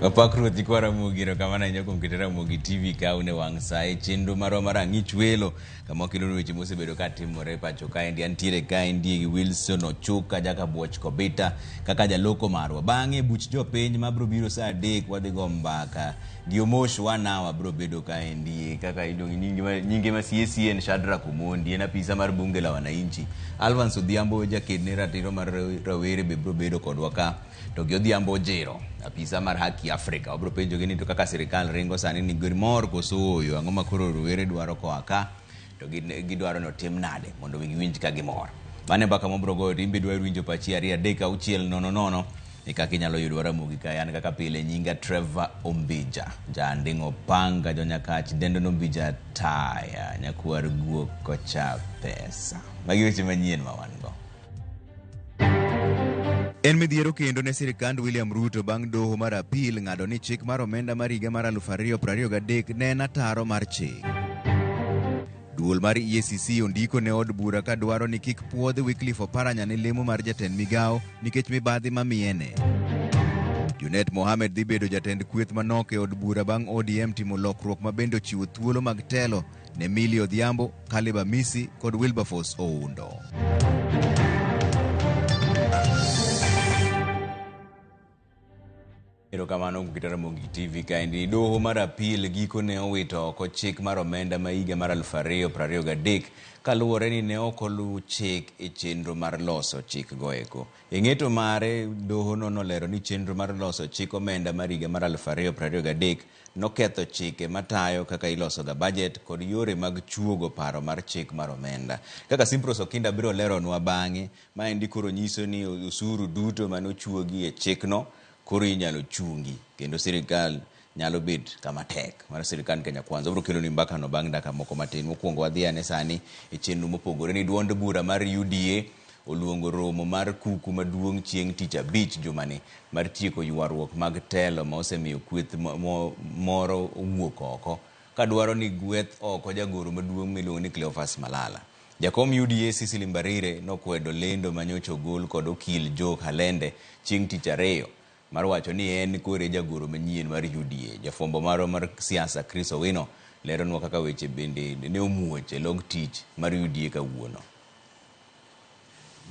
Wapakruothi kwa Ramogi erokamano ahinya kuom keto Ramogi TV kaune wang' saye chenro marwa mar ang'ich welo kama wakelo weche mosebedo katimore pacho kaendi. Antiere kaendi gi Wilson Ochuka jaka Buoch Kobita kaka jaloko marwa. Bang'e buch jopiny mabro biro saa 3 wadhi go mbaka gi Omosh 1 hour bro bedo kaendi kaka iluongo nyinge ma CSN Shadrack Omondi en apisa mar bunge la wananchi. Alvans Odhiambo jakedne ratiro mar rawere be bro bedo kodwa ka to gi Odhiambo Jero apisa mar Haki Afrika. Obro penjo gini to kaka sirikal ringo sani ni gimor koso oyo ang'o makoro rowere dwaro koa ka to gidwaro no tim nade mondo winj ka gimor. Mane mbaka mobro go rimbe dwaro winjo pachi 2-3-6-0-0 e kaka inyalo yudo Ramogi ka yan kaka pile nyinga Trevor Ombija jandingo panga jonyakach dendo Ombija taya nyakwar guok kocha pesa magi weche manyien ma wan go. En midhiero kendo ne sirikand William Ruto bang' doho mar apil ng'ado ni chik mar omenda mar higa mar 2023 ne en ataro mar chik. Duol mar EACC ondiko ne od bura ka dwaro ni kik puodhi Wycliffe Oparanya ne lemo mar jatend migao nikech mibadhi mamiyene. Junet Mohamed dhi bedo jatend kweth manok e od bura bang' ODM timo lokruok mabende ochiwo thuolo mag telo ne Millie Odhiambo, Caleb Amisi kod Wilberforce Oundo. Erokamano kuom keto Ramogi TV kaendi. Doho mar apil giko ne owito oko chik mar omenda ma higa mar 2023 kaluwore ni ne ok oluw chik e chenro mar loso chik goeko. E ng'eto mare doho no nolero ni chenro mar loso chik omenda mar higa mar 2023 noketho chike matayo kaka iloso ga budget kod yore mag chuogo paro mar chik mar omenda. Kaka Simpros Okinda biro leronwa bang'e, maendi koro nyiso ni usuru duto manochuogi e chikno koro inyalo chungi kendo sirikal nyalo bet kama tek mar sirikal Kenya Kwanza. Obro kelo ni mbaka no bang' dakika moko matin. Mokwongo wadhi ane sani e chenro mopogore ni duond bura mar UDA oluongo romo mar kuku maduong' chieng' tich abich jumani mar tieko ywaruok mag telo ma osemiyo kweth moro owuok oko ka dwaro ni gweth oko jagoro maduong' miluongo ni Cleophas Malala. Jakom UDA Cecily Mbarire nokwedo lendo manyocho gol kod okil Joe Halende chieng' tich ariyo mar wacho ni en kore jagoro manyien mar UDA. Jafombo mar siasa Chris Owino leronwa kaka weche bende ne omuoch e log tich mar UDA kawuono.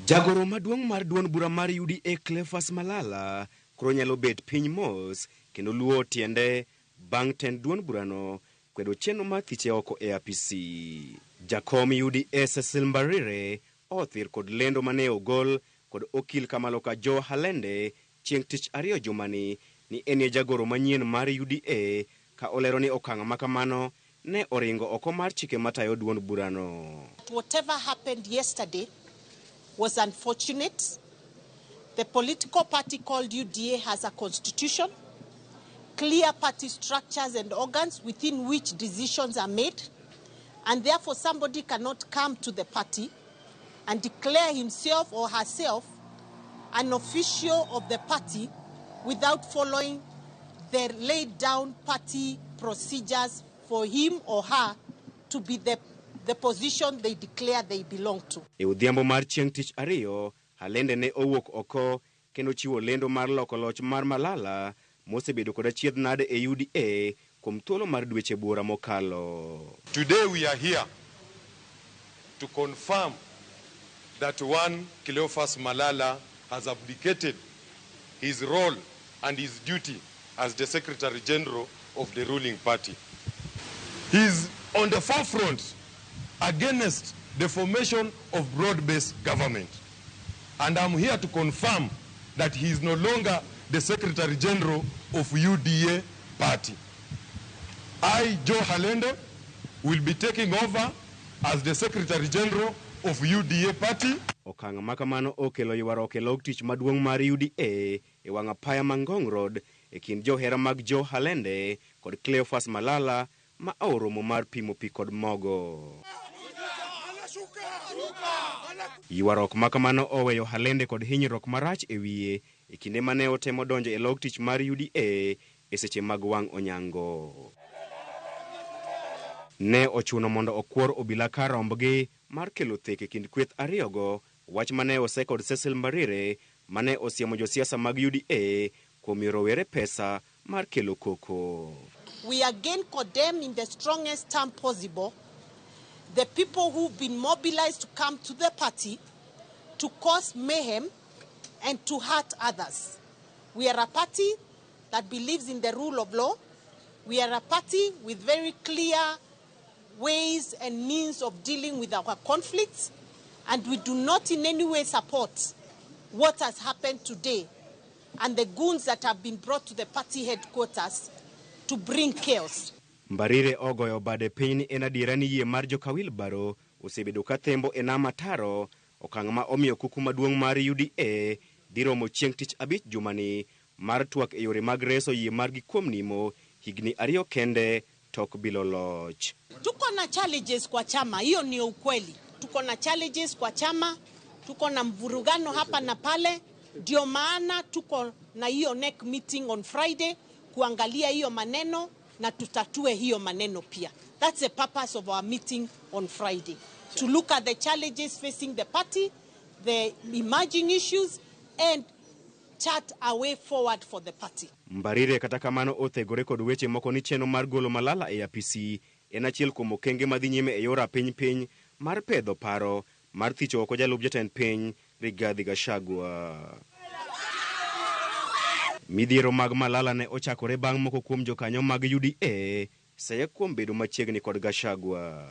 Jagoro maduong' mar duond bura mar UDA Cleophas Malala koro nyalo bet piny mos kendo luwo tiende bang' tend duond burano kwedo chenro mar thiche oko e apisi. Jakom UDA Cecily Mbarire othir kod lendo mane ogol kod okil Kamaloka Joe Halende chieng' tich ariyo jumani ni enie jagoro manyien mar UDA ka olero ni okang' makamano ne oringo oko mar chike matayo duond burano. Whatever happened yesterday was unfortunate. The political party called UDA has a constitution, clear party structures and organs within which decisions are made, and therefore somebody cannot come to the party and declare himself or herself an official of the party without following the laid down party procedures for him or her to be the position they declare they belong to. E odhiambo mar chieng' tich ariyo, Halende ne owuok oko kendo chiwo lendo mar loko loch mar Malala mosebedo kod achiedh nade e UDA kuom thuolo mar dweche buora mokalo. Today we are here to confirm that one Cleophas Malala has abdicated his role and his duty as the Secretary General of the ruling party. He is on the forefront against the formation of broad-based government. And I'm here to confirm that he is no longer the Secretary General of UDA party. I, Joe Halende, will be taking over as the Secretary General of UDA party. Okang' makamano okelo ywaruok e log tich maduong' mar UDA e wang' apaya Mangong Road e kind johera mag Joe Halende kod Cleophas Malala ma oromo mar pimo pi kod mogo. Ywaruok makamano oweyo Halende kod hinyruok marach e wiye e kinde mane otemo donjo e log tich mar UDA e seche mag wang' onyango. Ne ochuno mondo okwor obila kar rombgi mar kelo thek e kind kweth ariyogo, wach mane ose kod Cecily Mbarire mane osiemo josiasa mag UDA kuom rowere pesa mar kelo koko. We again condemn in the strongest term possible the people who've been mobilized to come to the party to cause mayhem and to hurt others. We are a party that believes in the rule of law. We are a party with very clear ways and means of dealing with our conflicts, and we do not in any way support what has happened today and the goons that have been brought to the party headquarters to bring chaos. Mbarire ogoyo bade piny ni en adiera ni yie mar joka Wilbaro osebedo ka thembo e nam ataro, okang' ma omiyo kuku maduong' mar UDA dhi romo chieng' tich abich jumani mar twak e yore mag reso yie margi kuom nimo higni 2 kende tok bilo loch. Tuko na challenges kwa chama, hiyo ni ukweli. Tuko na challenges kwa chama, tuko na mvurugano hapa na pale, ndio maana tuko na hiyo neck meeting on Friday kuangalia hiyo maneno na tutatue hiyo maneno pia. That's the purpose of our meeting on Friday, to look at the challenges facing the party, the emerging issues, and chart a way forward for the party. Mbarire kata kamano othegore kod weche moko ni chenro mar golo Malala e apisi en achiel kuom okenge madhi nyime e yor piny mar pedho paro mar thicho oko jalup jatend piny Rigathi Gachagua. Midhiero mag Malala ne ochakore bang' moko kuom jokanyo mag UDA seye kuom bedo machiegni kod Gachagua.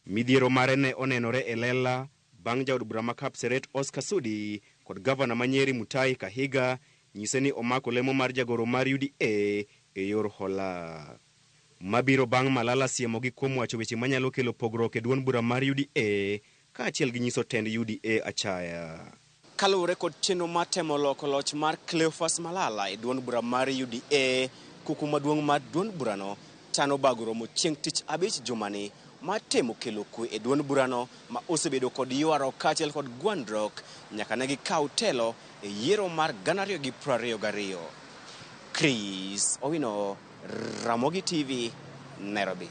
Midhiero mare ne onenore e lela bang' jaod bura ma Kapseret Oscar Sudi kod gavana Manyeri Mutahi Kahiga nyise ni omako lemo mar jagoro mar UDA e yor hola. Mabiro bang' Malala siemogi kuom wacho weche manyalo kelo pogruok e duond bura mar UDA kaachiel gi nyiso tend UDA achaya. Kaluwore kod chenro mar temo loko loch mar Cleophas Malala e duond bura mar UDA, kuku maduong' mar duond burano tano bagoromo chieng' tich abich jumani mar temo kelo kwe e duond burano ma osebedo kod ywaruok kaachiel kod gwandruok nyaka ne gikaw telo e yiero mar 2022. Chris Owino, Ramogi TV, Nairobi.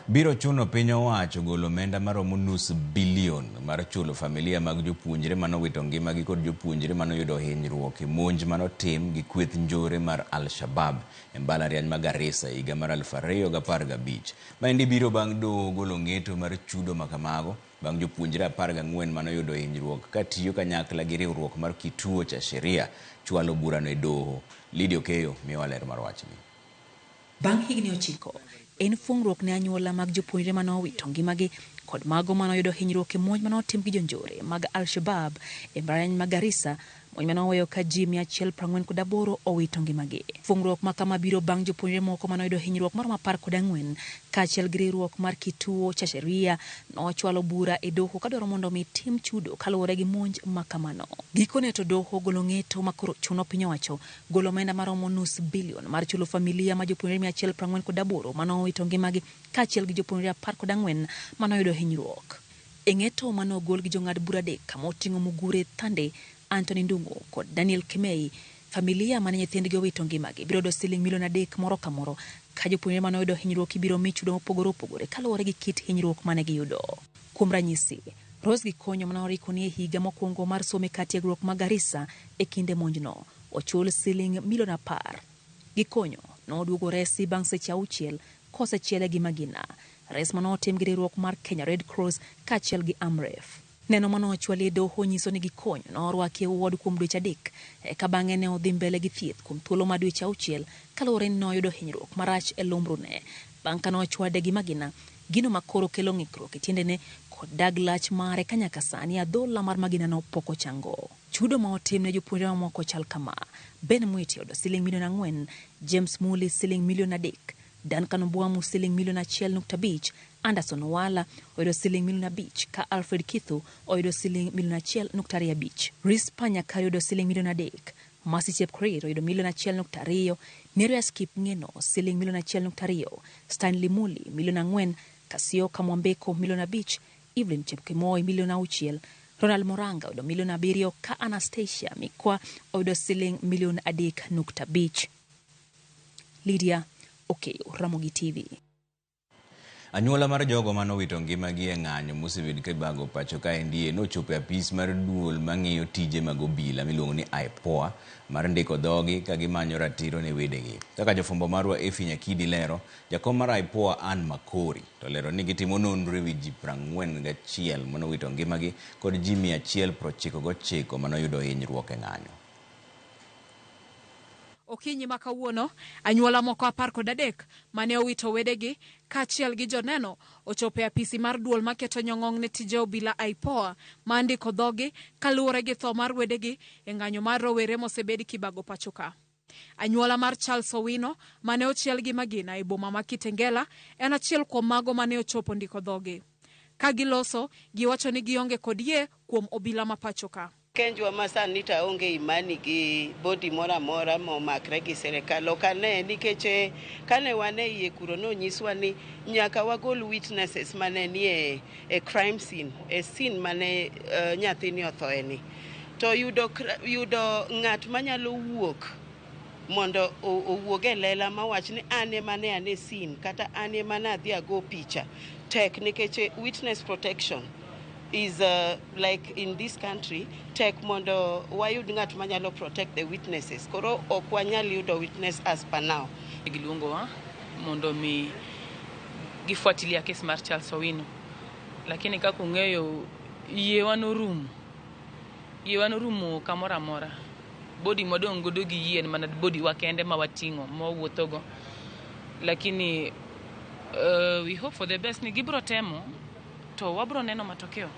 Biro chuno piny owacho golo omenda maromo nus bilion mar chulo familia mag jopuonjre manowito ngimagi kod jopuonjre manoyudo hinyruok e monj manotim gi kweth njore mar Al-Shabab e mbalariany ma Garissa higa mar 2015. Maendi biro bang' doho golo ng'eto mar chudo makamago bang' jopuonjre 14 manoyudo hinyruok katiyo kanyakla gi riwruok mar kituo cha sheria chwalo burano e doho. Lydia Okeyo miyo ler mar wachni. Bang' higni 9, en fungruok ne anyuola mag jopuonjre manowito ngimagi kod mago manoyudo hinyruok e monj manotim gi jonjore mag Al-Shabab e mbalariany ma Garissa, monj manoweyo ka ji 148 owito ngimagi. Fungruok ma kama biro bang' jopuonjre moko manoyudo hinyruok mar 14 kaachiel gi riwruok mar kituo cha sheria nochwalo bura e doho kadwaro mondo mi tim chudo kaluwore gi monj ma kamano. Gikone to doho golo ng'eto makoro chuno piny owacho golo omenda maromo nus bilion mar chulo familia ma jopuonjre 148 manowito ngimagi kaachiel gi jopuonjre 14 manoyudo hinyruok. E ng'eto manogol gi jong'ad bura adek kama oting'o Mugure Thande, Anthony Ndungu kod Daniel Kimei, familia mane nyithindgi owito ngimagi biro do siling milion 3 moro ka moro, ka jopuonjre manoyudo hinyruok ibiro mi chudo mopogore opogore kaluwore gi kit hinyruok mane giyudo. Kuom ranyisi, Rose Gikonyo manoriko ni e higa mokwongo mar some ka tiegruok ma Garissa e kinde monjno ochul siling milion 10. Gikonyo noduogo resi bang' seche 6 kosechiele gi magina, res manotim gi riwruok mar Kenya Red Cross kaachiel gi Amref. Neno manochwali doho nyiso ni Gikonyo norwaki e ward kuom dweche 3 eka bang'e ne odhi mbele gi thieth kuom thuolo ma dweche 6 kaluwore ni noyudo hinyruok marach e lumbrune bang' ka nochwade gi magina, gino makoro kelo ng'ikruok e tiendene kod dag lach mare ka nyaka sani adhola mar magina no pok ochango. Chudo ma otim ne jopuonjre mamoko chal kama: Ben Mwiti oyudo siling milion 4, James Muli siling milion 3, Duncan Obwamu siling milion 1.5, Anderson Owala oyudo siling milion 5, ka Alfred Kithu oyudo siling milion 1.5, Rispa Nyakari oyudo siling milion 3, Mercy Chepkorir oyudo milion 1.2, Nereus Kipngeno siling milion 1.2, Stanley Muli milion 4, Kasio Kamwambeko milion 5, Evelyn Chepkemoi milion 6, Ronald Moranga oyudo milion 7, ka Anastasia Mikwa oyudo siling milion 3.5. Lydia Okeyo, Ramogi TV. Anyuola mar jogo manowito ngimagi e ng'anyo mosebed kibago pacho kaendi nochopo e apis mar duol mang'iyo tije mag obila miluongo ni IPOA mar ndiko dhogi ka gimanyo ratiro ne wedegi. Kaka jofwambo marwa Efi Nyakidi lero, jakom mar IPOA Ann Makori to lero ni gitimo nonro ewi ji 41 manowito ngimagi kod ji 199 manoyudo hinyruok e ng'anyo. Okinyi ma kawuono, anyuola moko 13 mane owito wedegi kaachiel gi joneno ochopo e apisi mar duol maketo nyong'ong ne tije obila IPOA ma ndiko dhogi kaluwore gi tho mar wedegi e ng'anyo mar rowere mosebed kibago pacho ka. Anyuola mar Charles Owino mane ochiel gi magina e boma ma Kitengela en achiel kuom mago mane ochopo ndiko dhogi. Ka giloso, giwacho ni gionge kod yie kuom obila ma pacho ka. Kenjwa masani ta onge imani gi bodi mora mora momakre gi serikal. Okane nikech kane wane iye kuro no nyiswa ni nyaka wagol witnesses mane ni e crime scene, e scene mane nyathini othoe ni. To yudo ng'at manyalo wuok mondo owuog e lela mawach ni ane mane ane scene kata ane mane adhi ago picha tek nikech witness protection is like in this country tek mondo wayud ng'at manyalo protect the witnesses. Koro ok wanyal yudo witness as per now. Giluongowa mondo mi gifuatilia kes mar Charles Owino, lakini kaka ung'eyo yewa norumo kamoro amora. Bodi modong' godo gi yien mana bodi wakende ma wating'o mawuothogo, lakini we hope for the best ni gibro temo to wabro neno matokeo.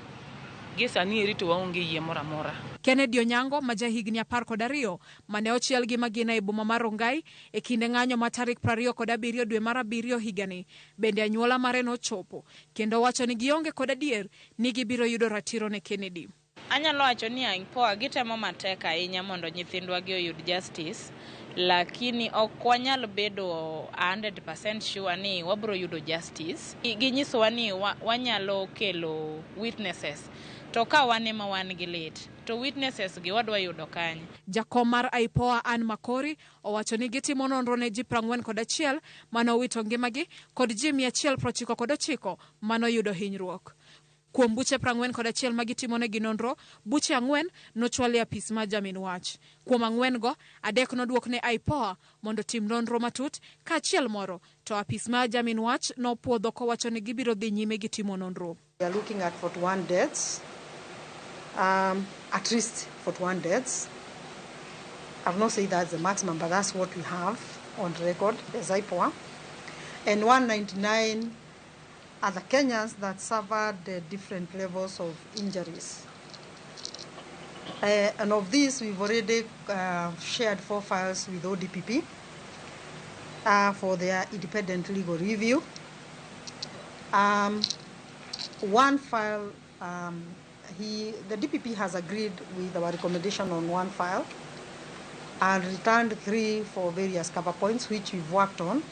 Sani eri to waonge yie mora mora. Kennedy Onyango ma jahigni 12 mane ochiel gi magina e boma mar Rongai e kinde ng'anyo ma tarik 27 dwe mar 7 higani bende anyuola mare nochopo kendo wacho ni gionge kod adier ni gibiro yudo ratiro ne Kennedy. Anyalo wacho ni IPOA gitemo matek ahinya mondo nyithindwa gi oyud justice, lakini ok wanyal bedo 100% sure ni wabro yudo justice. Ginyisowa ni wanyalo kelo witnesses, to ka wane ma wan gi lit to witnesses gi wadwa yudo kanye. Jakom mar IPOA Ann Makori owacho ni gitimo nonro ne ji 41 manowito ngimagi kod ji 199 manoyudo hinyruok. Kuom buche 41 magitimo negi nonro, buche 4 nochwal e apis mar Jamin Wach. Kuom 4 go, 3 noduok ne IPOA mondo tim nonro matut, kaachiel moro to apis mar Jamin Wach nopuodho kowacho ni gibiro dhi nyime gi timo nonro. We are looking at 41 deaths, at least 41 deaths. I've not said that's the maximum, but that's what we have on record as IPOA. And 199 other Kenyans that suffered different levels of injuries. And of these, we've already shared 4 files with ODPP for their independent legal review. One file, the DPP has agreed with our recommendation on 1 file and returned 3 for various cover points, which we've worked on.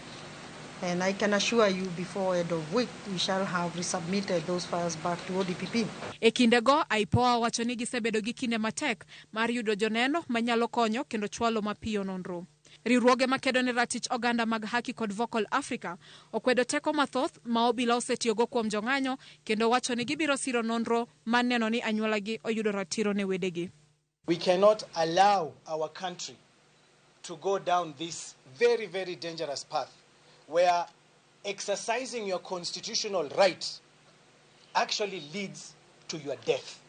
And I can assure you before end of week, we shall have resubmitted those files back to ODPP. E kindego, IPOA wacho ni gisebedo gi kinde matek mar yudo joneno manyalo konyo kendo chwalo mapiyo nonro. Riwruoge makedo ne ratich oganda mag haki kod Vocal Africa okwedo teko mathoth ma obila osetiyogo kuom jong'anyo kendo wacho ni gibiro siro nonro maneno ni anyuolagi oyudo ratiro ne wedegi. We cannot allow our country to go down this very, very dangerous path where exercising your constitutional right actually leads to your death.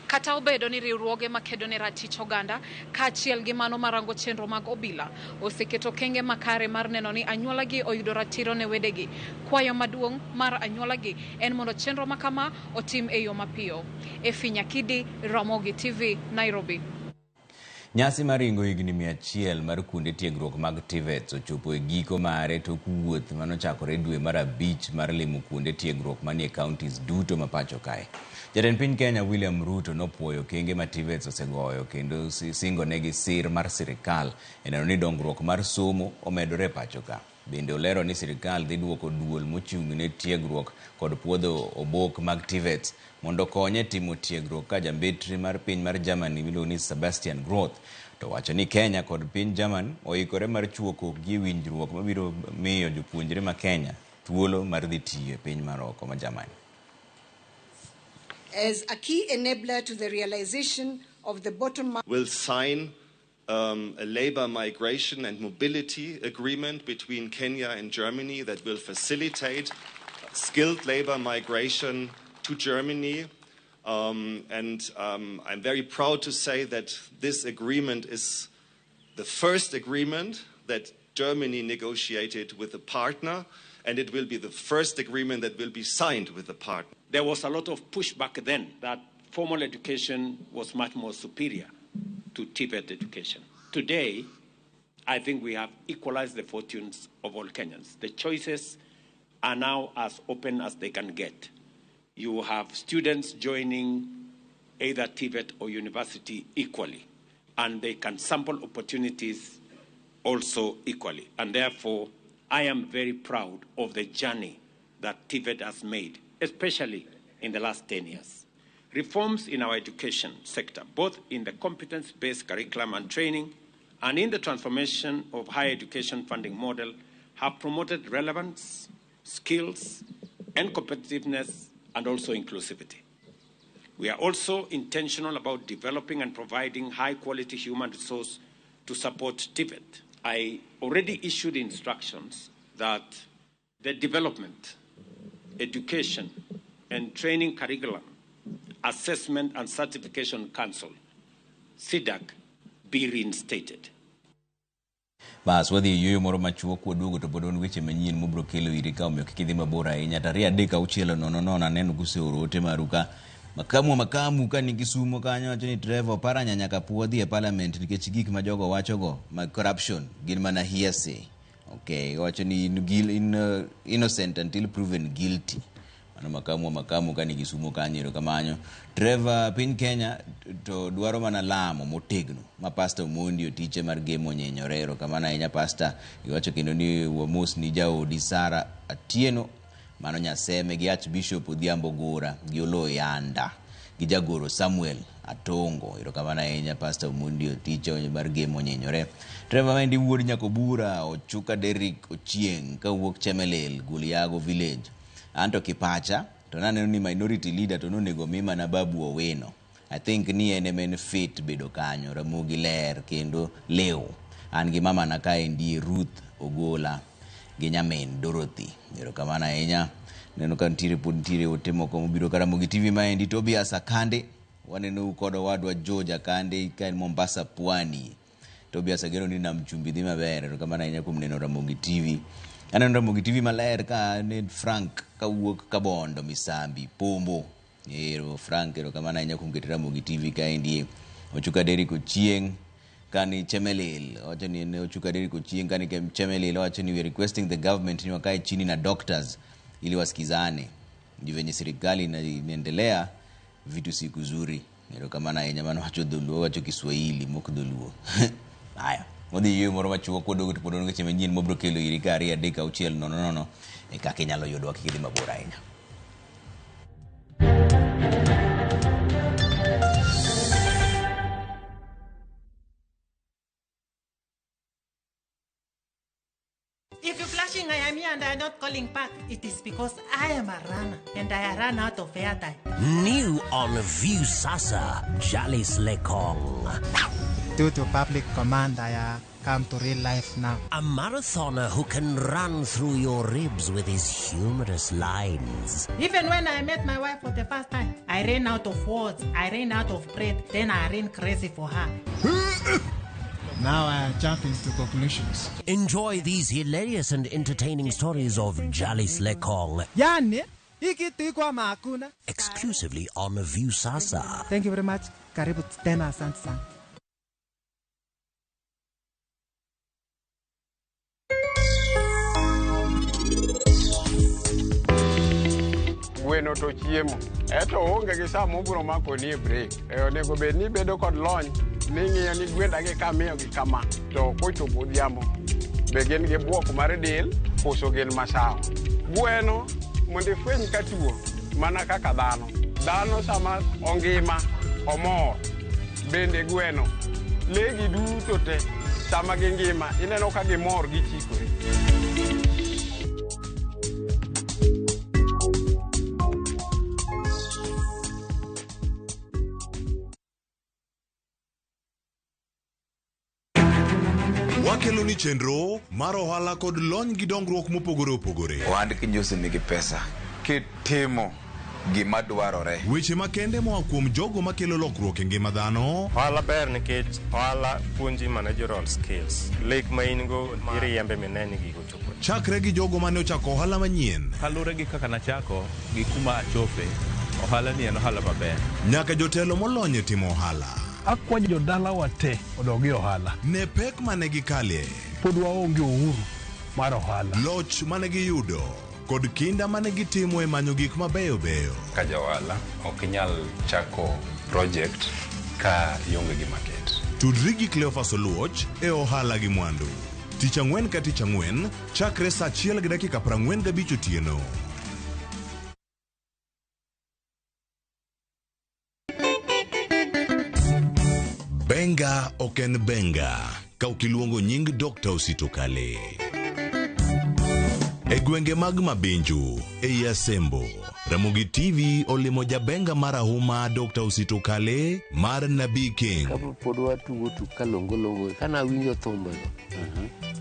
Kata obedo ni riwruoge makedo ne ratich oganda kaachiel gi mano marango chenro mag obila oseketo kenge makare mar neno ni anyuolagi oyudo ratiro ne wedegi, kwayo maduong' mar anyuolagi en mondo chenro makama otim e yo mapiyo. Efi Nyakidi, Ramogi TV, Nairobi. Nyasi maringo higni 100 mar kuonde tiegruok mag TVETs ochopo e giko mare tok wuoth manochakore dwe mar 5 mar limo kuonde tiegruok manie counties duto mapacho kae. Jatend piny Kenya William Ruto nopuoyo kenge ma TVETs osegoyo kendo singo negi sir mar sirikal e neno ni dongruok mar somo omedore pacho ka. Bende olero ni sirikal dhi duoko duol mochung' ne tiegruok kod puodho obok mag TVETs mondo konye timo tiegruok ka jambetri mar piny mar Germany miluongo ni Sebastian Groth to wacho ni Kenya kod piny Germany oikore mar chuoko gi winjruok mabiro miyo jopuonjre ma Kenya thuolo mar dhi tiyo e piny mar oko ma Germany. As a key enabler to the realization of the bottom line, will sign a labor migration and mobility agreement between Kenya and Germany that will facilitate skilled labor migration to Germany. I'm very proud to say that this agreement is the first agreement that Germany negotiated with a partner, and it will be the first agreement that will be signed with a partner. There was a lot of pushback then that formal education was much more superior to TVET education. Today, I think we have equalized the fortunes of all Kenyans. The choices are now as open as they can get. You have students joining either TVET or university equally, and they can sample opportunities also equally. And therefore, I am very proud of the journey that TVET has made, especially in the last 10 years. Reforms in our education sector, both in the competence-based curriculum and training and in the transformation of higher education funding model, have promoted relevance, skills, and competitiveness, and also inclusivity. We are also intentional about developing and providing high-quality human resource to support TVET. I already issued instructions that the development, education, and training curriculum, Assessment and Certification Council, SIDAC, be reinstated. Bas wadhi yuyo moro machuo kuoduogo to podon weche manyien mobro kelo iri ka omiyo kikidhi mabora ahinya taria 3:00 aneno kuseoro ote maruka makamu ka nigi sumo kanyo wacho ni Trevor paranya nyaka puodhi e parliament nikech gik ma jogo wachogo mag corruption gin mana hearsay. Okay, wacho ni innocent until proven guilty. Ano makamu ka nigi sumo kanyo kamanyo. Trevor piny Kenya to dwaro mana lamo motegno ma pastor Mondi otiche mar gemo nyenyorero kamana ahinya pastor iwacho kendo ni wamos ni jaodi Sara Atieno mano nyaseme gi Archbishop Odhiambo Gora gi Oloyanda gi jagoro Samuel Atongo kamana ahinya pastor Mondi otiche mar gemo nyenyore. Trevor mendi wuod Nyakobura Ochuka Derrick Ochieng ka wuok Chemelil Guliago village anto Kipacha to naneno ni minority leader to nonego mima na Babu Owino. I think ni ene fit bedo kanyo Ramogi Ler kendo leo an gi mama na kae ndi Ruth Ogola gi nyamin Dorothy kamana ahinya neno ka ntiere ote moko mobiro ka Ramogi TV maendi. Tobias Akande waneno kod wadwa George Akande ka Mombasa Pwani. Tobias agero ni nam chumbi dhi maber kamana ahinya kuom neno Ramogi TV. Aneno Ramogi TV maler ka Ned Frank ka wuok Kabondo Misambi Pombo. Frank kamana ahinya kuom keto Ramogi TV kaendi. Ochuka Derrick Ochieng kani Chemelil wacho ni Ochuka Derrick Ochieng kani Chemelil wacho ni we requesting the government ni wakae chini na doctors ili wasikizane ndivyo venye serikali inaendelea vitu siku zuri. Kamana ahinya mano wacho dholuo wacho Kiswahili mok dholuo. Haya modi yuyo moro machuo kuodogo to podon weche manyien mobro kelo iri ka 3:00 e kaka inyalo yudwa kikidhi mabor ahinya. If you're flashing I am here and I'm not calling back, it is because I am a runner and I ran out of airtime. New on View Sasa, Jalis Lekong. Due to public command, I come to real life now. A marathoner who can run through your ribs with his humorous lines. Even when I met my wife for the first time, I ran out of words, I ran out of breath, then I ran crazy for her. Now I jump into conclusions. Enjoy these hilarious and entertaining stories of Jalis Lekong. Yani, ikitiko makuna. Exclusively on View Sasa. Thank you very much. Karibu tena, asante sana. Bueno to chiemo eto onge gi saa mobro mako ni break onego bed ni bedo kod lony ni ng'iyo ni gwenda gi kamiyo gi kama to kochopo odhiambo be gin gi buok mar del koso gin masawa. Gweno mondo ifweny ka tuo mana kaka dhano sama ongima omor bende gweno legi duto te sama gingima ineno ka gimor gichikore. Wakelo ni chenro mar ohala kod lony gi dongruok mopogore opogore. Ohand kinyosi nigi pesa kitimo gima dwarore. Weche makende moa kuom jogo makelo lokruok e ngima dhano. Ohala ber nikech ohala puonji managerial skills. Lek ma in go iriembe mineni gigo chopo. Chakre gi jogo mane ochako ohala manyien. Kalure gi kaka nachako gi kuma achope. Ohala ni en ohala maber. Nyaka jotelo molony e timo ohala. Akwanyo jodala wate odogi ohala. Ne pek mane gikalie. Pod waonge uhuru mar ohala. Loch mane giyudo kod kinda mane gitimo e manyo gik mabeyo beyo. Ka jaohala ok inyal chako project ka ionge gi market. Tudri gi Cleophas Oluoch e ohala gi mwandu. Tich ang'wen ka tich ang'wen chakre saa 1:45 otieno. Benga ok en benga ka ukiluongo nying Dr. Osito Kale. E gwenge mag Mabinju, e Asembo, Ramogi TV olimo jabenga marahuma Dr. Osito Kale mar Nabii King. Kapo pod watugo kalongo kana winjo thumbe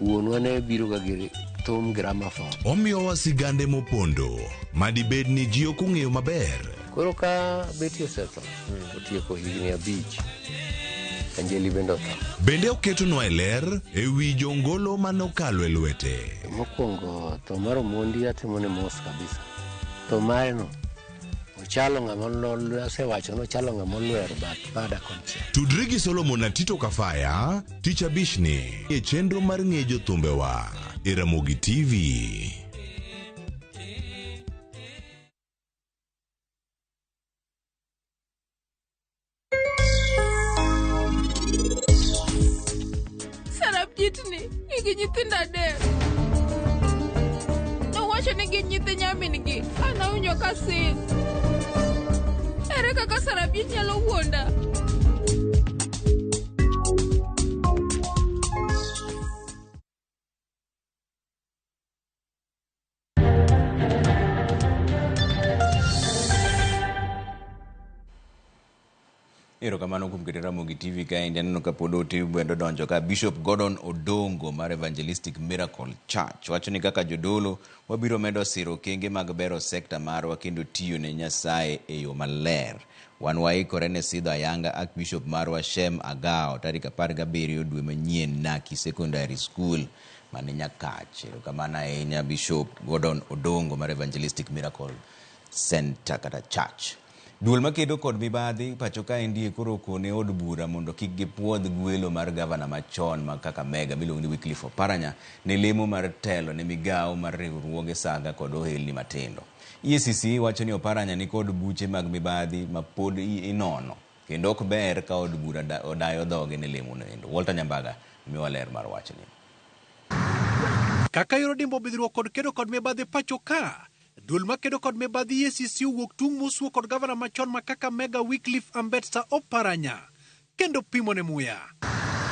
wuonwa ne biro ga giri thum gramophone. Omiyo wasigande mopondo madibed ni ji ok ong'eyo maber. Koro ka beti osetho otieko higni 5 Anjeli bendo tho. Bende oketonwa e ler e wi jongolo manokalo e lwete. Mokwongo tho mar Omondi atimone mos kabisa. Tho mare no ochalo ng'ama asewacho nochalo ng'ama olwer bada koncha. Tudri gi Solomon Atito Kafaya tich abishni e chenro mar ng'ejo thumbewa e Ramogi TV. Jitni igi nyithindo 3. Nowacho ni gin nyithi nyamin-gi. An awinjo ka sing. Ere kaka Sarabjit nyalo wuonda? Erokamano kuom keto Ramogi TV kaendi. Aneno ka pod otibwendo donjo ka Bishop Gordon Odongo mar Evangelistic Miracle Church wacho ni kaka jodolo wabiro medo siro kenge mag bero sekta marwa kendo tiyo ne Nyasaye e yo maler. Wan waikore ne sidho ayanga Archbishop marwa Shem Agao tarik 17 dwe manyien Naki Secondary School mane Nyakach. Erokamano ahinya Bishop Gordon Odongo mar Evangelistic Miracle Center kata Church. Duol makedo kod mibadhi pacho ka endi koro kone od bura mondo kik gipuodh gwelo mar gavana machon mag Kakamega miluongo ni Wycliffe Oparanya ne lemo mar telo ne migawo mar riwruoge saga kod ohelni matindo. EACC wacho ni Oparanya ni kod buche mag mibadhi ma pod inono kendo ok ber ka od bura odayo dhoge ne lemo no. Walter Nyambaga miwa ler mar wachni. Kaka yoro dimbo bidhruok kod kedo kod mibadhi pacho ka duol makedo kod mibadhi EACC wuok tung' mosuo kod gavana machon ma Kakamega Wycliffe Ambetsa Oparanya kendo pimo ne muya.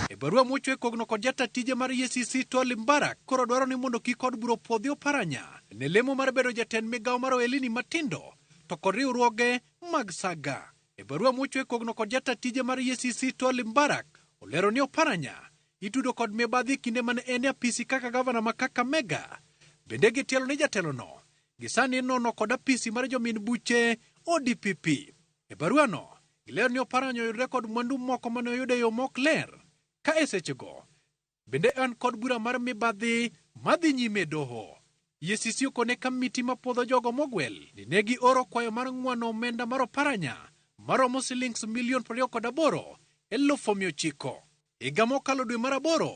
E barua mochwe kogno kod jata tije mar EACC Toli Mbarak koro dwaro ni mondo kik od bura puodhi Oparanya ne lemo mar bedo jatend migawo mar ohelni matindo to kod riwruoge mag saga. E barua mochwe kogno kod jata tije mar EACC Toli Mbarak olero ni Oparanya itudo kod mibadhi kinde mane en apisi kaka gavana ma Kakamega. Bende gitielo ni jatelo no gisani nono kod apisi mar jomin buche ODPP. E barua no gilero ni Oparanya oyudre kod mwandu moko mane oyude yo mok ler ka esechego bende an kod bura mar mibadhi madhi nyime doho. EACC okone kamiti mapodho jogo mogwel ni negi oro kwayo mar ng'wano omenda mar Oparanya maromo silings $28,900. Higa mokalo dwe mar 8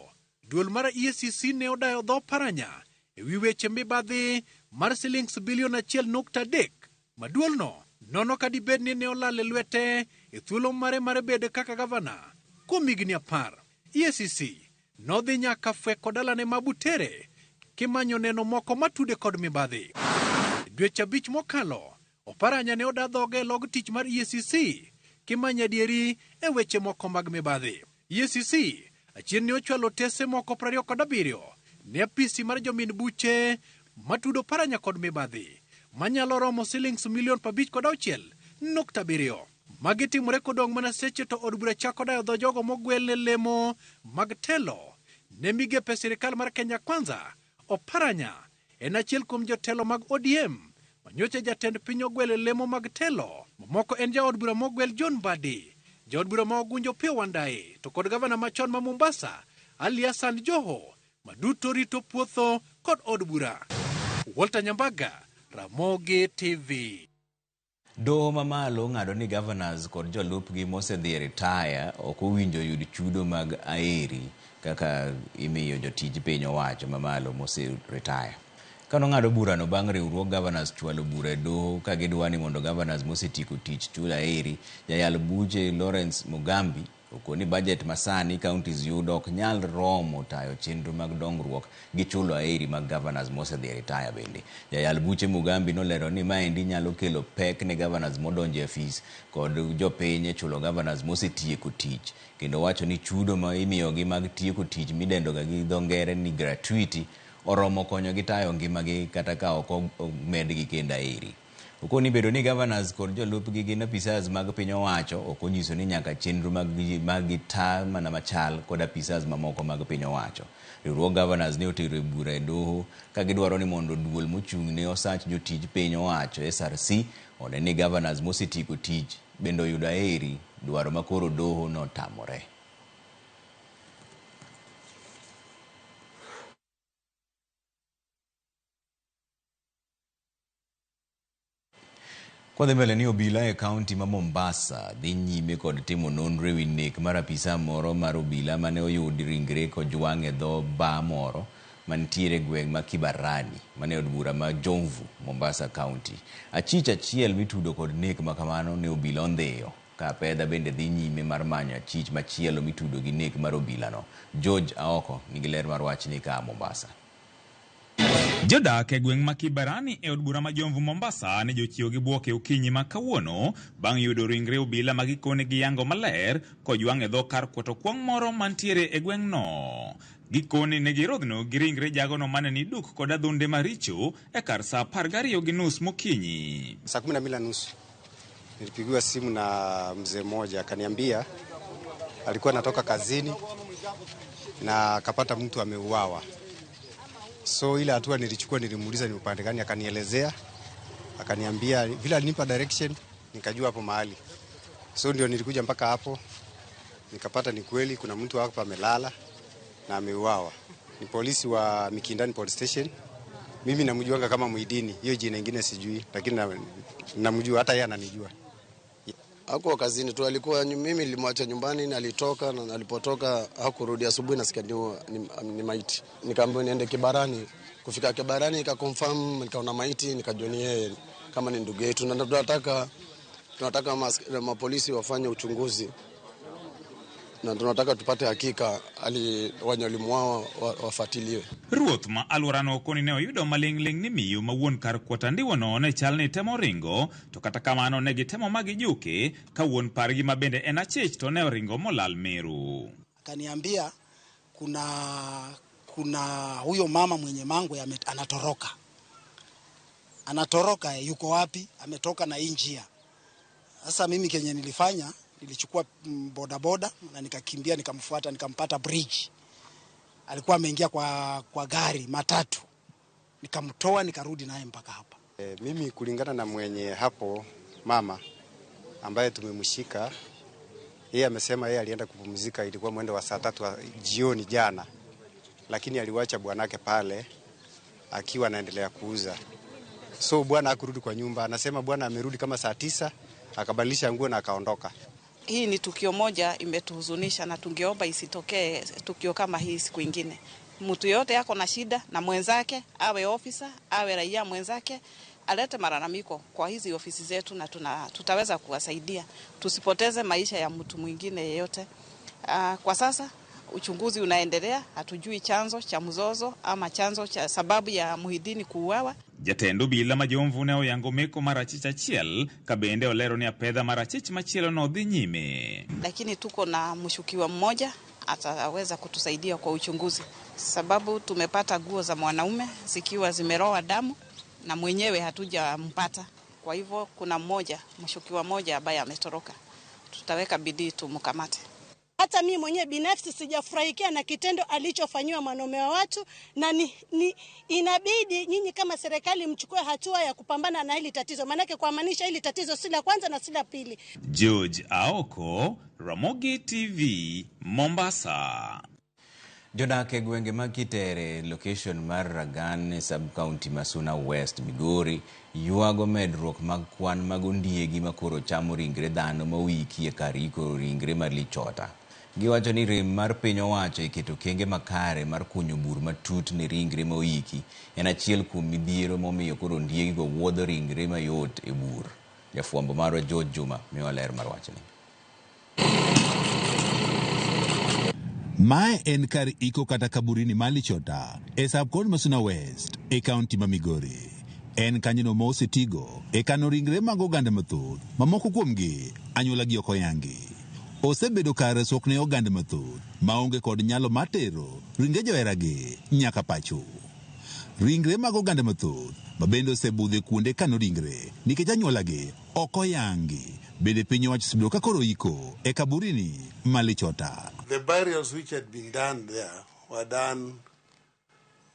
duol mar EACC ne odayo dho Oparanya e wi weche mibadhi mar silings $1.3 ma duolno nono ka dibed ni ne olal e lwete e thuolo mare mar bedo kaka gavana kuom higni 10. EACC nodhi nyaka Fweko dalane ma Butere kimanyo neno moko matude kod mibadhi. Dweche 5 mokalo Oparanya ne oda dhoge log tich mar EACC kimanya dieri e weche moko mag mibadhi. EACC achien ne ochwalo tese moko 27 ne apisi mar jomin buche matudo Oparanya kod mibadhi manyalo romo silings $56.7 magitimore kodong' mana seche to od bura chako dayo dho jogo mogwel ne lemo mag telo ne migepe sirikal mar Kenya Kwanza, Oparanya en achiel kuom jotelo mag ODM manyocha jatend piny ogwel lemo mag telo. Mamoko en jaod bura mogwel John Mbadi, jaod bura ma Ogunjo Opiyo Wandayi, to kod gavana machon ma Mombasa Ali Hassan Joho, maduto rito puotho kod od bura. Walter Nyambaga, Ramogi TV. Doho mamalo ng'ado ni governors kod jolupgi mosedhi retire ok owinjo yud chudo mag aeri kaka imiyo jotij piny owacho mamalo mose retire. Kano ng'ado burano bang' riwruok governors chwalo bura e doho ka gidwa ni mondo governors mosetieko tich chul aeri, jayal buche Lawrence Mugambi okoni budget masani counties yudo ok nyal romo tayo chenro mag dongruok gi chulo aeri mag governors mosedhi retire bende. Jayal buche Mugambi nolero ni maendi nyalo kelo pek ne governors modonjo e fees kod jopiny chulo governors mosetieko tich, kendo wacho ni chudo ma imiyogi mag tieko tich midendo ga gi dho ngere ni gratuity oromo konyo gi tayo ngimagi kata ka ok medgi kendo aeri. Okoni bedo ni governors kod jolupgi gin apisas mag piny owacho ok onyiso ni nyaka chenro mag ta mana machal kod apisas mamoko mag piny owacho. Riwruok governors ne otero bura e doho ka gidwaro ni mondo duol mochung' ne osach jotij piny owacho SRC one ni governors mosetieko tich bendo yudo aeri, dwaro makoro doho notamore. Kwa mbele ni obila e kaunti ma Mombasa dhi nyime kod timo nonro ewi nek mar apisa moro mar obila mane oyudi ringre kojwang' e dho bar moro mantiere gweng' ma Kibarani mane od bura ma Jomvu, Mombasa County. Achich achiel mitudo kod nek makamano ne obila ondhiyo ka pedha bende dhi nyime mar manyo achich machielo mitudo gi nek mar obila no. George Aoko nigi ler mar wachni ka Mombasa. Jodak e gweng' ma Kibarani e od bura ma Jomvu Mombasa ne jochiwo gi buoke okinyi ma kawuono bang' yudo ringre obila ma gikone gi yango maler kojwang' e dho kar kwoto kwong' moro mantiere e gweng' no. Gikone ne girodhno gi ringre jagono mane ni duk kod adhonde maricho e kar saa 12:30 mokinyi. Saa 12:30 nilipigiwa simu na mzee mmoja akaniambia alikuwa anatoka kazini na akapata mtu ameuawa. So ile hatua nilichukua, nilimuuliza ni upande gani, akanielezea, akaniambia vile alinipa direction nikajua hapo mahali. So ndio nilikuja mpaka hapo nikapata ni kweli kuna mtu hapa amelala na ameuawa. Ni polisi wa Mikindani Police Station. Mimi namjuanga kama Muidini, hiyo jina lingine sijui, lakini namjua, hata yeye ananijua. Hakuwa kazini tu, alikuwa mimi nilimwacha nyumbani na alitoka, na alipotoka hakurudi. Asubuhi nasikia ni maiti. Nikaambiwa niende Kibarani. Kufika Kibarani nikaconfirm, nikaona maiti, nikajua ni yeye kama ni ndugu yetu. Na tunataka mapolisi wafanye uchunguzi. Na tunataka tupate hakika walimuua wafuatiliwe. Ruoth ma alworano okoni ne oyudo maling'ling ni miyo ma wuon kar kwatandiwono ne chal ni temo ringo, to kata kamano ne gitemo magijuke ka wuon pargi ma bende en achich to ne oringo molal Meru. Kaniambia kuna huyo mama mwenye mangwe anatoroka, yuko wapi? Ametoka na hii njia. Sasa mimi kenye nilifanya, nilichukua bodaboda na nikakimbia nikamfuata, nikampata bridge. Alikuwa ameingia kwa gari matatu. Nikamtoa nikarudi naye mpaka hapa. Mimi kulingana na mwenye hapo mama ambaye tumemshika, yeye amesema yeye alienda kupumzika, ilikuwa mwendo wa saa 3 jioni jana. Lakini aliwacha bwanake pale akiwa anaendelea kuuza. So bwana hakurudi kwa nyumba, anasema bwana amerudi kama saa 9 akabadilisha nguo na akaondoka. Hii ni tukio moja imetuhuzunisha na tungeomba isitokee tukio kama hii siku nyingine. Mtu yote yako na shida na mwenzake, awe ofisa, awe raia mwenzake, alete malalamiko kwa hizi ofisi zetu na tutaweza kuwasaidia. Tusipoteze maisha ya mtu mwingine yeyote. Kwa sasa uchunguzi unaendelea, hatujui chanzo cha mzozo ama chanzo cha sababu ya Muhidini kuuawa. Jatend obila ma Jomvu ne oyango meko mar achich achiel ka bende olero ni apedha mar achich machielo no dhi nyime. Lakini tuko na mshukiwa mmoja ataweza kutusaidia kwa uchunguzi, sababu tumepata nguo za mwanaume zikiwa zimeroa damu na mwenyewe hatujampata. Kwa hivyo kuna mshukiwa mmoja ambaye ametoroka. Tutaweka bidii tumkamate. Hata mimi mwenyewe binafsi sijafurahikia na kitendo alichofanywa mwanaume wa watu, na inabidi nyinyi kama serikali mchukue hatua ya kupambana na hili tatizo, manake kwa maanisha hili tatizo si la kwanza na si la pili. George Aoko, Ramogi TV, Mombasa. Jodak e gwenge mag Kitere, location mar Ragan, sub-county Masuna West, Migori, yuago medruok mag kwan mag ondiegi makoro chamo ringre dhano mawiki e kariko ringre mar Lichota. Giwacho ni rem mar piny owacho iketo kenge makare mar kunyo bur matut ne ringre mawiki en achiel kuom midhiero momiyo koro ondiegi go wuodho ringre mayot e bur. Jafwambo marwa George Juma miyo ler mar wachni. Mae en kar iko kata kaburini Malichota e sub-county Masuna West e kaunti ma Migori. En kanyono ma osetigo e kano ringre mag oganda mathoth, mamoko kuomgi anyuola gi ok oyangi. Osebedo kar resruok ne oganda mathoth maonge kod nyalo mar tero ringre joheragi nyaka pacho. Ringre mag oganda mathoth mabende osebudhe kuonde kano ringre nikech anyuolagi ok oyangi. Bende piny owacho osebedo ka koro iko e kaburini Malichota. The burials which had been done there were done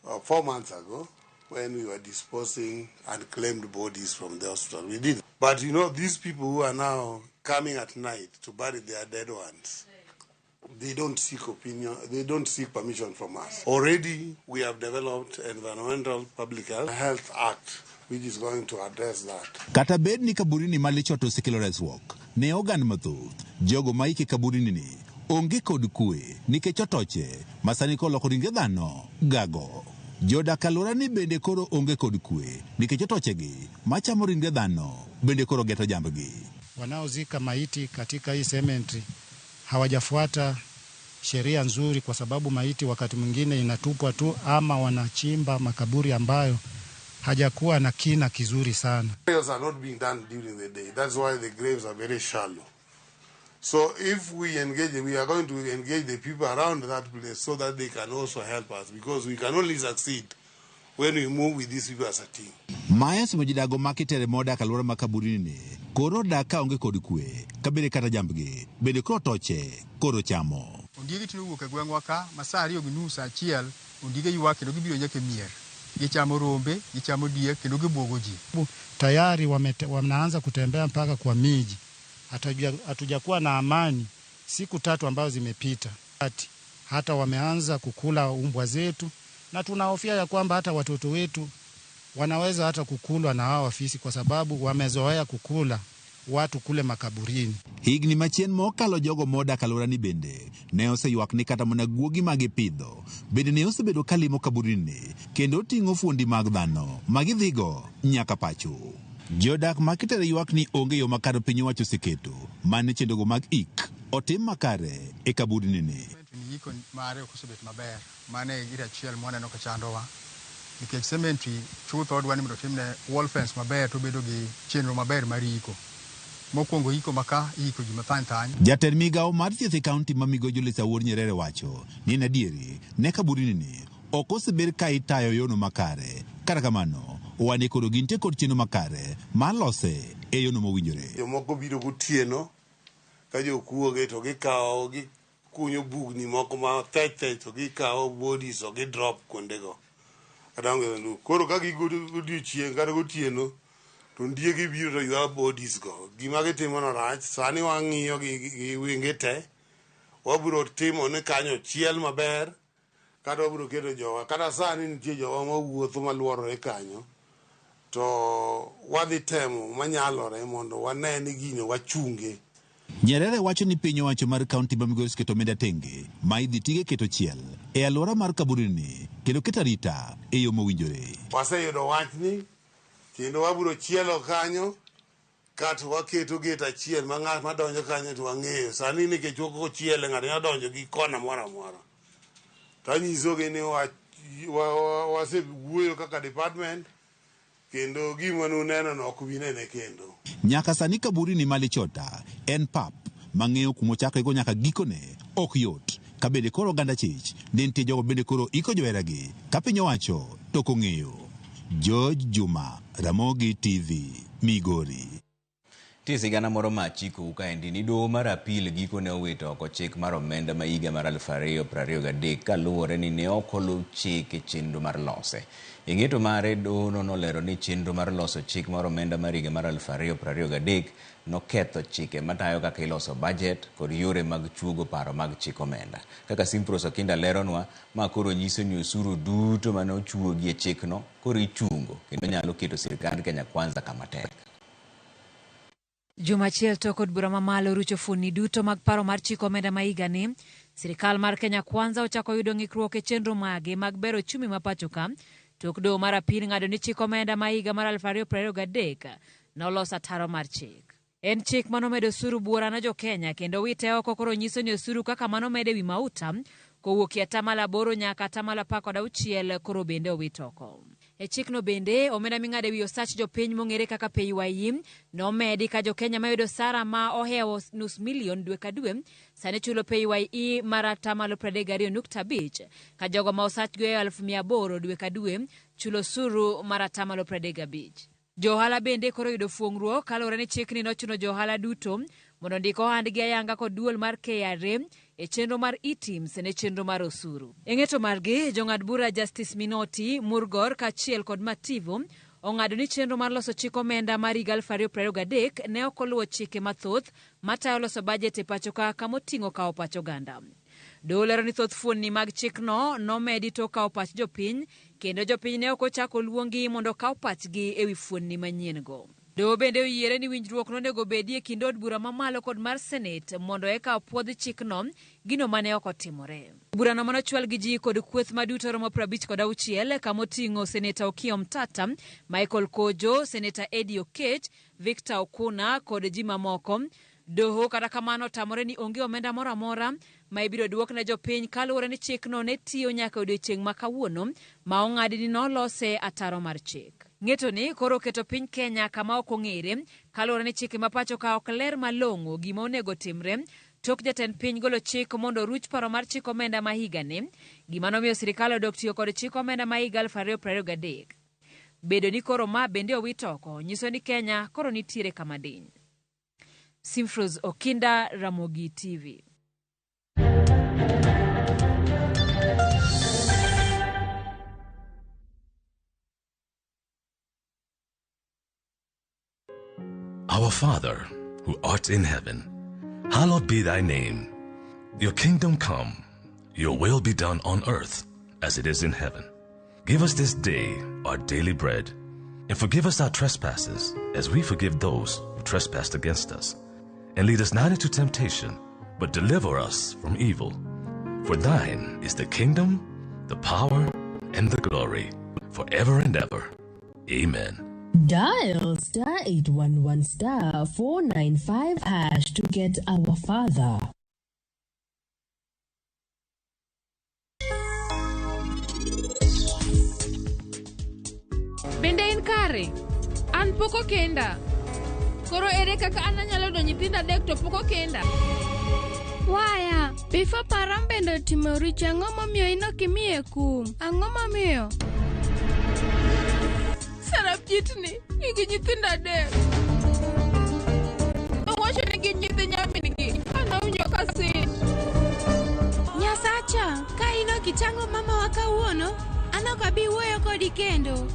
4 months ago when we were disposing unclaimed bodies from the hospital. We did. But you know, these people who are now coming at night to bury their dead ones, they don't seek opinion, they don't seek permission from us. Already we have developed Environmental Public Health Act which is going to address that. Kata bed ni kaburini Malichota osekelo resruok ne oganda mathoth, jogo ma ike kaburini ni onge kod kwe nikech otoche masani koloko ringre dhano gago. Jodak alwora ni bende koro onge kod kwe nikech otochegi machamo ringre dhano bende koro geto jambgi. Wanaozika maiti katika hii cemetery hawajafuata sheria nzuri, kwa sababu maiti wakati mwingine inatupwa tu ama wanachimba makaburi ambayo hajakuwa na kina kizuri sana. Burials are not being done during the day. That's why the graves are very shallow. So if we engage, we are going to engage the people around that place so that they can also help us, because we can only succeed when we move with these people as a team. Maya simojidago makitere moda kalwora makaburini koro daka onge kod kwe kabere kata jambgi bende koro toche koro chamo. Ondiegi tino wuok e gweng'wa ka masaa 2:30 ondiege ywak kendo gibiro nyaka mier. Gichamo rombe, gichamo diek kendo gibwogo ji. Tayari wanaanza kutembea mpaka kwa miji. Hatujakuwa na amani siku 3 ambazo zimepita. Hata wameanza kukula umbwa zetu, na tunahofia ya kwamba hata watoto wetu wanaweza hata kukulwa na hao afisi, kwa sababu wamezoea kukula watu kule makaburini. Higni machien mokalo jogo moda kalora ni bende ne oseyuak ni kata mana guogi mag pidho bende ne osebedo kalimo kaburini kendo ting'o fuondi mag dhano magidhigo nyaka pacho. Jodak makitere yuak ni onge yo makare piny owacho oseketo mane chendogo mag ik otim makare e kaburini ni. Iko mare okosebet maber, mane gira chiel mwaneno ka chandowa. Nikech cemetery chuth odwa ni mondo timne wall fence maber to bedo gi chenro maber mar iko. Mokwongo iko maka iko gima thany. Jatend migawo mar thieth e kaunti ma Migori Julius Awuor Nyerere wacho ni en adieri ne kaburini ni ok oseber ka itayo yono makare, kata kamano wane koro ginte kod chenro makare malose e yono mowinjore. Jomoko biro gotieno ka jokuoge to gikawo gikunyo bugni moko ma thech to gikawo bodies to gidrop kuondego. Koro ka gigodiochieng' kata gotieno to ondiegi biro to ywa bodies go. Gima gitimo no rach, sani wang'iyo gi wenge te, wabiro timo ni kanyo chiel maber, kata wabiro keto jowa, kata sani nitie jowa mawuotho maluorore kanyo, to wadhi temo manyalore mondo wane ni gino wachunge. Nyerere wacho ni piny owacho mar kaunti ma Migori keto omenda tenge ma idhi tige keto chiel e alwora mar kaburini kendo keto arita e yo mowinjore. Waseyudo wachni kendo wabiro chielo kanyo kata waketo gate achiel ma ng'at madonjo kanyo to wang'eyo. Sani nikech ok ochiele ng'ato nyalo donjo gi kona moro amora. Tanyisogi ni wasewuoyo kaka department kendo gima nuneno no ok binene kendo. Nyaka sani kaburini Malichota en pap mang'eyo kumochako iko nyaka gikone ok yot. Kabende koro oganda chich ne nitie jogo bende koro iko joheragi ka piny owacho tok ong'eyo. George Juma, Ramogi TV, Migori. Sigana moro machiko kaendi ni doho mar apil giko ne owito oko chik mar omenda ma higa mar 2023 kaluwore ni ne ok oluw chik e chenro mar lose. E ng'eto mare, doho nolero ni chenro mar loso chik mar omenda mar higa mar 2023 noketho chike matayo kaka iloso budget kod yore mag chuogo paro mag chik omenda. Kaka Simpros Okinda leronwa, ma koro nyiso ni osuru duto mane ochuogi e chikno koro ichungo kendo nyalo keto sirkand Kenya Kwanza kama tek. Jumachiel to kod bura mamalo rucho fuoni duto mag paro mar chik omenda ma higa ni, sirkal mar Kenya Kwanza ochako yudo ng'ikruok e chenro mage mag bero chumi ma pacho ka. Tok doho mar apil ng'ado ni chik omenda ma higa mar 2023 noloso ataro mar chik. En chik manomedo osuru buora na jo Kenya kendo wite oko koro nyiso ni osuru kaka manomede wi mauta kowuok e 8% nyaka 16% koro bende owito oko. E chikno bende omenda ming'ade wi osach jopiny mong'ere kaka PAYE nomedi ka jo Kenya mayudo sara ma ohewo $500,000 dwe ka dwe sani chulo PAYE mar 32.5 ka jogo ma osachgi $100,800 dwe ka dwe chulo osuru mar 35%. Johala bende koro yudo fuong'ruok kaluwore ni chikni nochuno johala duto mondo ndik ohandgi ayanga kod duol mar KRA e chenro mar e-TIMS ne chenro mar osuru. E ng'eto margi, jong'ad bura Justice Minoti, Murgor kachiel kod Mativo ong'ado ni chenro mar loso chik omenda mar higa 2023 ne ok oluwo chike mathoth matayo loso bajet e pacho ka moting'o kawo pach oganda. Doho lero ni thoth fuonni mag chikno nomedi to kawo pach jopiny kendo jopiny ne ok ochako luongi mondo kaw pachgi e wi fuonni manyien go. Doho bende oyiere ni winjruok nonego bedie kind od bura mamalo kod mar Senate mondo eka opuodh chikno, gino mane ok otimore. Burano manochwal gi ji kod kweth maduto romo 56 kamoting'o Seneta Okiya Mtata, Michael Kojo, Seneta Eddie Oketch, Victor Okuna kod ji mamoko. Doho kata kamano tamore ni onge omenda moro amora ma ibiro duok ne jopiny kaluwore ni chikno ne tiyo nyaka odiechieng' ma kawuono ma ong'adi ni nolose ataro mar chik. Ng'eto ni koro keto piny Kenya kama ok ong'ere kaluwore ni chike ma pacho ka ok ler malong'o gima onego timre tok jatend piny golo chik mondo ruch paro mar chik omenda ma higa ni, gima nomiyo sirkal odok tiyo kod chik omenda ma higa 2023. Bedo ni koro ma bende owito oko nyiso ni Kenya koro nitiere kama diny. Simpros Okinda, Ramogi TV. Our Father, who art in heaven, hallowed be thy name. Your kingdom come, your will be done on earth as it is in heaven. Give us this day our daily bread, and forgive us our trespasses as we forgive those who trespass against us. And lead us not into temptation, but deliver us from evil. For thine is the kingdom, the power, and the glory, forever and ever. Amen. Dial *811 *495# to get Our Father. Bende in kare? An poko kenda. Koro ere kaka ananyalo do nyithinda dek to poko kenda? Waya, bifo param bende otimo richo ang'o momiyo inokimiye kum? Ang'o momiyo? Sarapjitni, igi nyithinda dek. Owacho ni gin nyithi nyamingi, anawinjo kasin. Nyasacha, ka inokitango mama wa kawuono, anokabi wuoyo kodi kendo.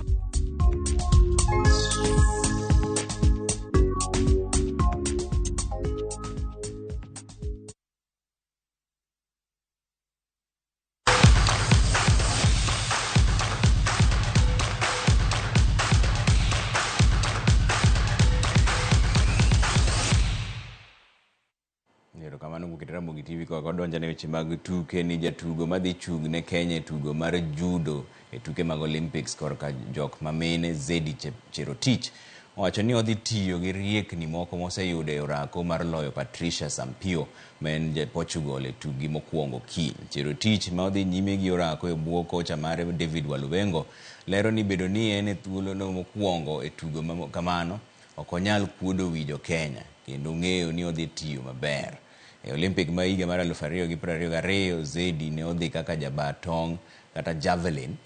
Ramogi TV kwa donja ne weche mag tuke ni jatugo madhi chung ne Kenya e tugo mar judo e tuke mag Olympics korka jok mamene Zedi Cherotich owacho ni odhi tiyo gi riekni moko moseyudo e orako mar loyo Patricia Sampio men je Portugal e tugi mokwongo kiny. Cherotich ma odhi nyime gi orako e bwo kocha mare David Walubengo lero ni bedo ni en e thuolo no mokwongo e tugo kamano ok onyal kuodo wijo Kenya kendo ng'eyo ni odhi tiyo maber. E Olympic ma higa mar 2022 Zedi ne odhi kaka jabatong kata javelin.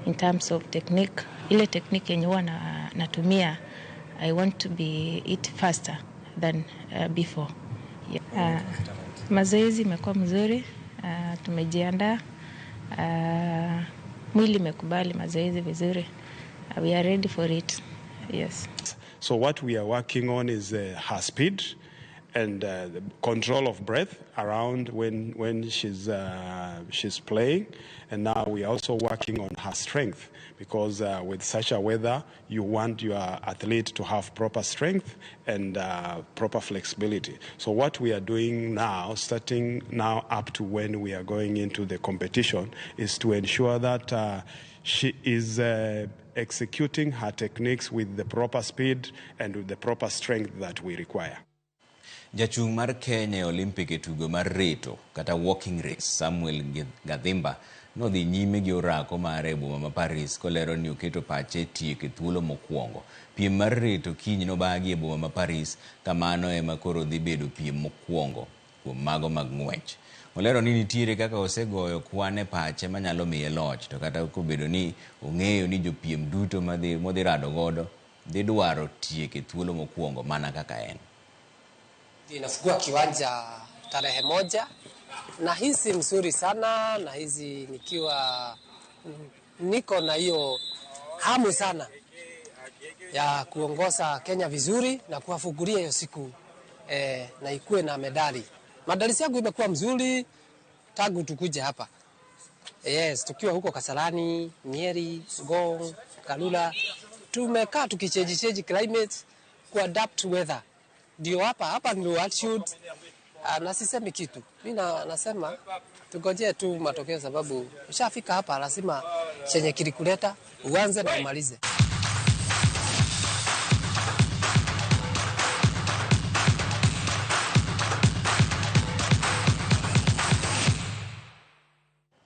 In terms of technique, ile technique yenye huwa natumia, I want to be it faster than before. Mazoezi imekuwa mzuri, tumejiandaa, mwili imekubali mazoezi vizuri. We are ready for it. Yes. So what we are working on is her speed and the control of breath around when she's playing, and now we are also working on her strength, because with such a weather you want your athlete to have proper strength and proper flexibility. So what we are doing now, starting now up to when we are going into the competition, is to ensure that she is executing her techniques with the proper speed and with the proper strength that we require. Jachung mar Kenya Olympic e tugo mar reto kata walking race Samuel Gadhimba no dhi nyime gi orako mare e boma ma Paris kolero ni oketo pache tieko e thuolo mokwongo. Piem mar reto kiny no bagi e boma ma Paris, kamano ema koro dhi bedo piem mokwongo kuom mago mag ng'wech. Olero ni nitiere kaka osegoyo kwane pache manyalo miye loch, to kata kobedo ni ong'eyo ni jopiem duto modhi rado godo dhi dwaro tieko e thuolo mokwongo mana kaka en. Inafungua kiwanja tarehe 1 na hizi mzuri sana, na hizi nikiwa niko na hiyo hamu sana ya kuongoza Kenya vizuri na kuwafungulia hiyo siku na ikuwe na medali. Maandalizi yangu imekuwa mzuri tangu tukuje hapa. Yes, tukiwa huko Kasarani, Nyeri, Ngong, Kalula, tumekaa tukichange climate kuadapt weather. Ndio hapa ndio altitude, na sisemi kitu. Mimi nasema tungojee tu matokeo, sababu ushafika hapa lazima chenye kilikuleta uanze na umalize.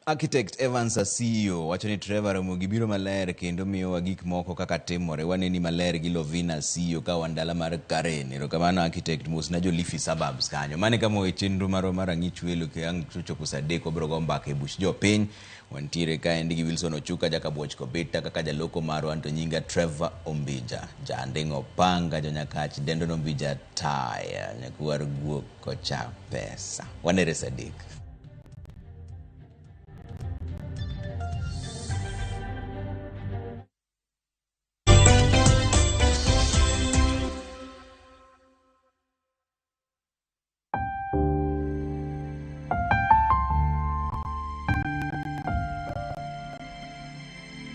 Architect Evans Asio wacho ni Trevor Ramogi biro maler kendo miyo gik moko kaka timore. Waneni maler gi Lovina Asio ka wandala mar Karen. Erokamano Architect Musna Jolifi suburbs kanyo. Mane kama we chenro mar ang'ich welo ke ang' chopo sadeko biro go mbaka e buch jopiny. Wantiere ka endi gi Wilson Ochuka Jakabuoch Kobeta kaka jaloko maro Anto Nyinga Trevor Ombija. Jandingo Panga Jonyakach Dendo Ombija Taya Nyakuar Guok Kocha Pesa. Wanere Sadik.